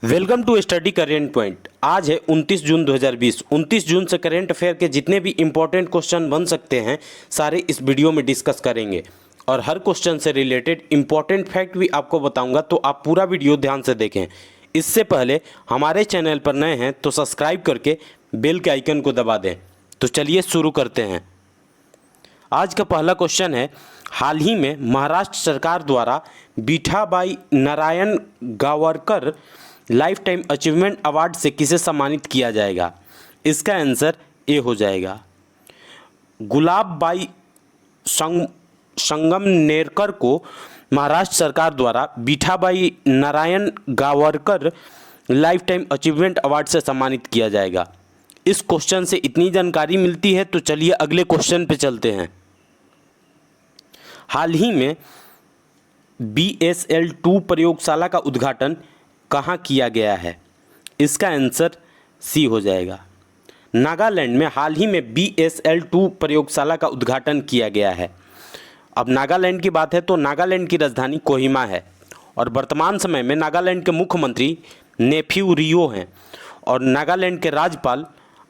Welcome to study current point. आज है 29 जून 2020। 29 जून से करेंट अफेयर के जितने भी इंपॉर्टेंट क्वेश्चन बन सकते हैं सारे इस वीडियो में डिस्कस करेंगे और हर क्वेश्चन से रिलेटेड इंपॉर्टेंट फैक्ट भी आपको बताऊंगा, तो आप पूरा वीडियो ध्यान से देखें। इससे पहले हमारे चैनल पर नए हैं तो सब्सक्राइब करके बेल के आइकन को दबा दें। तो चलिए शुरू करते हैं। आज का पहला क्वेश्चन है, हाल ही में महाराष्ट्र सरकार द्वारा Vithabai Narayangaonkar lifetime achievement award से किसे सम्मानित किया जाएगा? इसका आंसर ए हो जाएगा। गुलाबबाई संगमनेरकर को महाराष्ट्र सरकार द्वारा Vithabai Narayangaonkar lifetime achievement award से सम्मानित किया जाएगा। इस क्वेश्चन से इतनी जानकारी मिलती है, तो चलिए अगले क्वेश्चन पे चलते हैं। हाल ही में BSL-2 प्रयोगशाला का उद्घाटन कहाँ किया गया है? इसका आंसर सी हो जाएगा। नागालैंड में हाल ही में BSL-2 प्रयोगशाला का उद्घाटन किया गया है। अब नागालैंड की बात है तो नागालैंड की राजधानी कोहिमा है और वर्तमान समय में नागालैंड के मुख्यमंत्री नेफ्यू रियो हैं और नागालैंड के राज्यपाल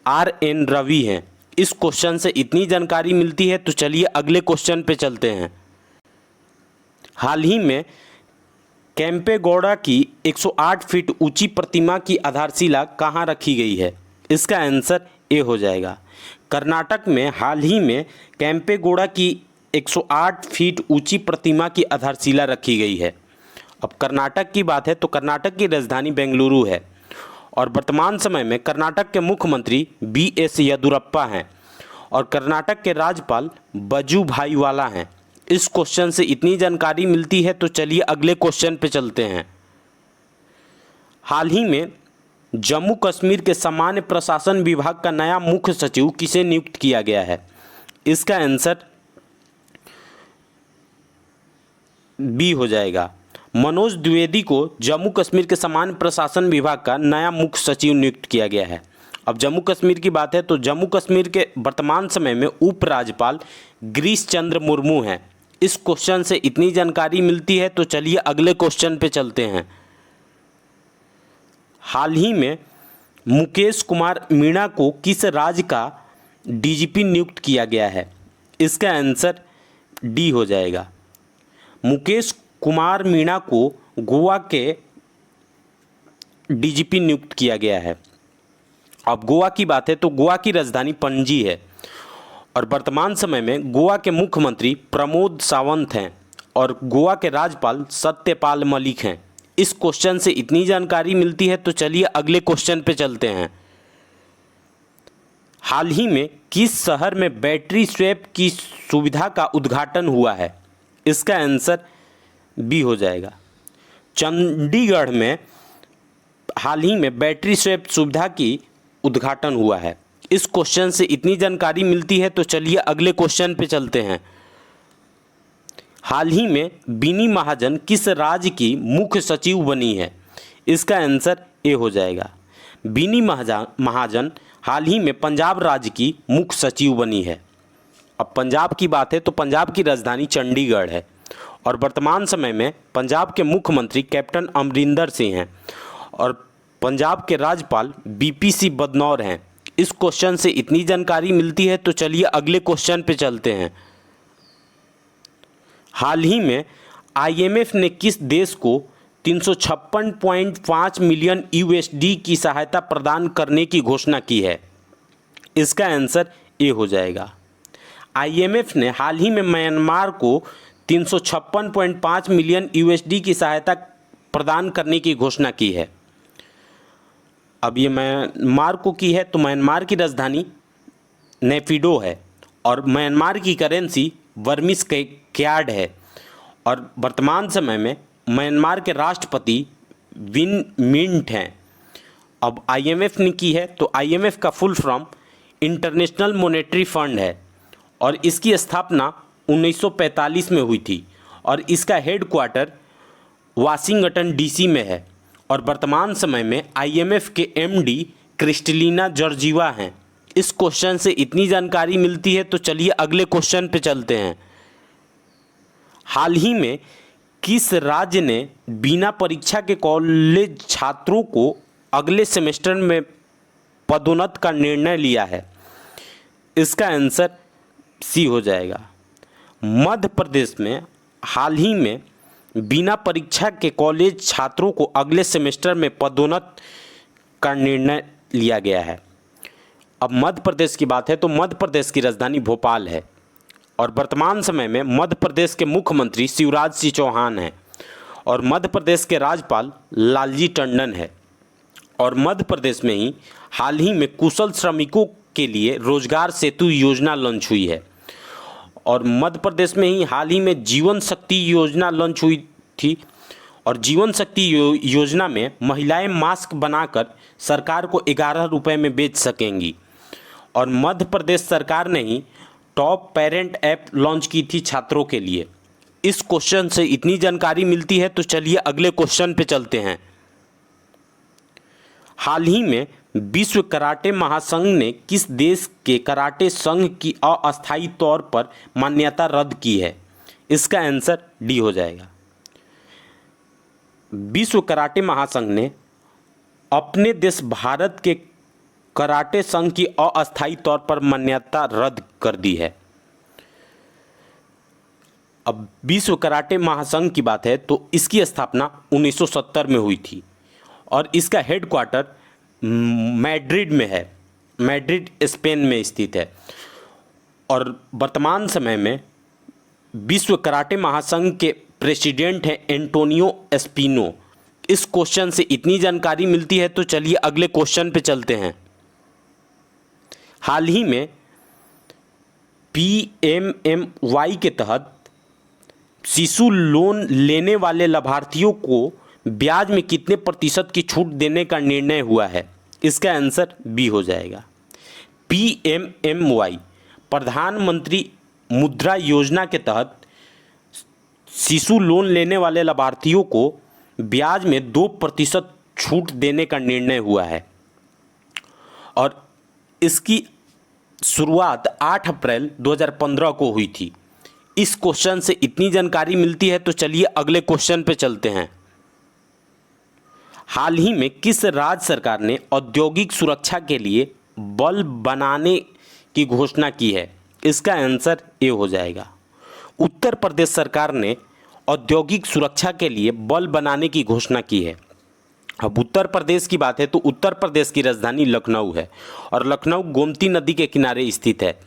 RN रवि हैं। इस क्वेश्चन से इतनी जानकारी मिलती है, तो चलिए अगले क्वेश्चन पे चलते हैं। हाल ही में केम्पेगौड़ा की 108 फीट ऊंची प्रतिमा की आधारशिला कहाँ रखी गई है? इसका आंसर ए हो जाएगा। कर्नाटक में हाल ही में केम्पेगौड़ा की 108 फीट ऊंची प्रतिमा की आधारशिला रखी गई है। अब कर्नाटक की बात है तो कर्नाटक की राजधानी बेंगलुरु है और वर्तमान समय में कर्नाटक के मुख्यमंत्री BS येदियुरप्पा हैं और कर्नाटक के राज्यपाल वजुभाई वाला हैं। इस क्वेश्चन से इतनी जानकारी मिलती है, तो चलिए अगले क्वेश्चन पे चलते हैं। हाल ही में जम्मू कश्मीर के सामान्य प्रशासन विभाग का नया मुख्य सचिव किसे नियुक्त किया गया है? इसका आंसर बी हो जाएगा। मनोज द्विवेदी को जम्मू कश्मीर के सामान्य प्रशासन विभाग का नया मुख्य सचिव नियुक्त किया गया है। अब जम्मू कश्मीर की बात है तो जम्मू कश्मीर के वर्तमान समय में उपराज्यपाल गिरीश चंद्र मुर्मू हैं। इस क्वेश्चन से इतनी जानकारी मिलती है, तो चलिए अगले क्वेश्चन पे चलते हैं। हाल ही में मुकेश कुमार मीणा को किस राज्य का DGP नियुक्त किया गया है? इसका आंसर डी हो जाएगा। मुकेश कुमार मीणा को गोवा के DGP नियुक्त किया गया है। अब गोवा की बात है तो गोवा की राजधानी पणजी है और वर्तमान समय में गोवा के मुख्यमंत्री प्रमोद सावंत हैं और गोवा के राज्यपाल सत्यपाल मलिक हैं। इस क्वेश्चन से इतनी जानकारी मिलती है, तो चलिए अगले क्वेश्चन पे चलते हैं। हाल ही में किस शहर में बैटरी स्वैप की सुविधा का उद्घाटन हुआ है? इसका आंसर बी हो जाएगा। चंडीगढ़ में हाल ही में बैटरी स्वैप सुविधा की उद्घाटन हुआ है। इस क्वेश्चन से इतनी जानकारी मिलती है, तो चलिए अगले क्वेश्चन पे चलते हैं। हाल ही में बीनी महाजन किस राज्य की मुख्य सचिव बनी है? इसका आंसर ए हो जाएगा। बीनी महाजन हाल ही में पंजाब राज्य की मुख्य सचिव बनी है। अब पंजाब की बात है तो पंजाब की राजधानी चंडीगढ़ है और वर्तमान समय में पंजाब के मुख्यमंत्री कैप्टन अमरिंदर सिंह हैं और पंजाब के राज्यपाल BPC बदनौर हैं। इस क्वेश्चन से इतनी जानकारी मिलती है, तो चलिए अगले क्वेश्चन पे चलते हैं। हाल ही में IMF ने किस देश को 356.5 मिलियन USD की सहायता प्रदान करने की घोषणा की है? इसका आंसर ए हो जाएगा। IMF ने हाल ही में म्यांमार को 356.5 मिलियन USD की सहायता प्रदान करने की घोषणा की है। अब ये म्यांमार को की है तो म्यांमार की राजधानी नेफिडो है और म्यांमार की करेंसी बर्मीज क्याड है और वर्तमान समय में म्यांमार के राष्ट्रपति विन मिंट हैं। अब IMF ने की है तो IMF का full form international monetary fund है और इसकी स्थापना 1945 में हुई थी और इसका हेडक्वार्टर वाशिंगटन DC में है और वर्तमान समय में IMF के MD क्रिस्टलिना जॉर्जिवा हैं। इस क्वेश्चन से इतनी जानकारी मिलती है, तो चलिए अगले क्वेश्चन पे चलते हैं। हाल ही में किस राज्य ने बिना परीक्षा के कॉलेज छात्रों को अगले सेमेस्टर में पदोन्नत का निर्णय लिया है? इसका आंसर सी हो जाएगा। मध्य प्रदेश में हाल ही में बिना परीक्षा के कॉलेज छात्रों को अगले सेमेस्टर में पदोन्नत का निर्णय लिया गया है। अब मध्य प्रदेश की बात है तो मध्य प्रदेश की राजधानी भोपाल है और वर्तमान समय में मध्य प्रदेश के मुख्यमंत्री शिवराज सिंह चौहान हैं और मध्य प्रदेश के राज्यपाल लालजी टंडन है। और मध्य प्रदेश में ही हाल ही में कुशल श्रमिकों के लिए रोजगार सेतु योजना लॉन्च हुई है और मध्य प्रदेश में ही हाल ही में जीवन शक्ति योजना लॉन्च हुई थी और जीवन शक्ति योजना में महिलाएं मास्क बनाकर सरकार को 11 रुपये में बेच सकेंगी। और मध्य प्रदेश सरकार ने ही टॉप पेरेंट ऐप लॉन्च की थी छात्रों के लिए। इस क्वेश्चन से इतनी जानकारी मिलती है तो चलिए अगले क्वेश्चन पे चलते हैं। हाल ही में विश्व कराटे महासंघ ने किस देश के कराटे संघ की अस्थायी तौर पर मान्यता रद्द की है? इसका आंसर डी हो जाएगा। विश्व कराटे महासंघ ने अपने देश भारत के कराटे संघ की अस्थायी तौर पर मान्यता रद्द कर दी है। अब विश्व कराटे महासंघ की बात है तो इसकी स्थापना 1970 में हुई थी और इसका हेडक्वार्टर मैड्रिड में है, मैड्रिड स्पेन में स्थित है। और वर्तमान समय में विश्व कराटे महासंघ के प्रेसिडेंट हैं एंटोनियो एस्पिनो। इस क्वेश्चन से इतनी जानकारी मिलती है तो चलिए अगले क्वेश्चन पे चलते हैं। हाल ही में PMMY के तहत शिशु लोन लेने वाले लाभार्थियों को ब्याज में कितने प्रतिशत की छूट देने का निर्णय हुआ है? इसका आंसर बी हो जाएगा। PMMY प्रधानमंत्री मुद्रा योजना के तहत शिशु लोन लेने वाले लाभार्थियों को ब्याज में 2% छूट देने का निर्णय हुआ है और इसकी शुरुआत 8 अप्रैल 2015 को हुई थी। इस क्वेश्चन से इतनी जानकारी मिलती है तो चलिए अगले क्वेश्चन पे चलते हैं। हाल ही में किस राज्य सरकार ने औद्योगिक सुरक्षा के लिए बल बनाने की घोषणा की है? इसका आंसर ए हो जाएगा। उत्तर प्रदेश सरकार ने औद्योगिक सुरक्षा के लिए बल बनाने की घोषणा की है। अब उत्तर प्रदेश की बात है तो उत्तर प्रदेश की राजधानी लखनऊ है और लखनऊ गोमती नदी के किनारे स्थित है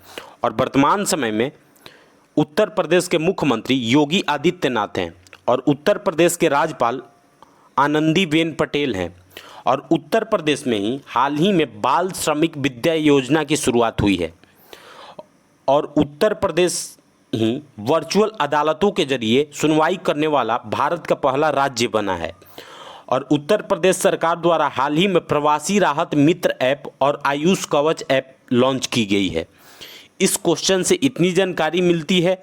और वर्तमान समय में उत्तर प्रदेश के मुख्यमंत्री योगी आदित्यनाथ हैं और उत्तर प्रदेश के राज्यपाल आनंदीबेन पटेल हैं। और उत्तर प्रदेश में ही हाल ही में बाल श्रमिक विद्या योजना की शुरुआत हुई है और उत्तर प्रदेश ही वर्चुअल अदालतों के जरिए सुनवाई करने वाला भारत का पहला राज्य बना है। और उत्तर प्रदेश सरकार द्वारा हाल ही में प्रवासी राहत मित्र ऐप और आयुष कवच ऐप लॉन्च की गई है। इस क्वेश्चन से इतनी जानकारी मिलती है।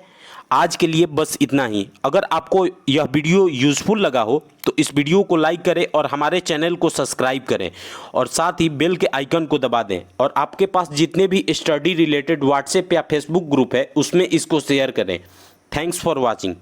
आज के लिए बस इतना ही। अगर आपको यह वीडियो यूज़फुल लगा हो तो इस वीडियो को लाइक करें और हमारे चैनल को सब्सक्राइब करें और साथ ही बेल के आइकन को दबा दें और आपके पास जितने भी स्टडी रिलेटेड व्हाट्सएप या फेसबुक ग्रुप है उसमें इसको शेयर करें। Thanks for watching.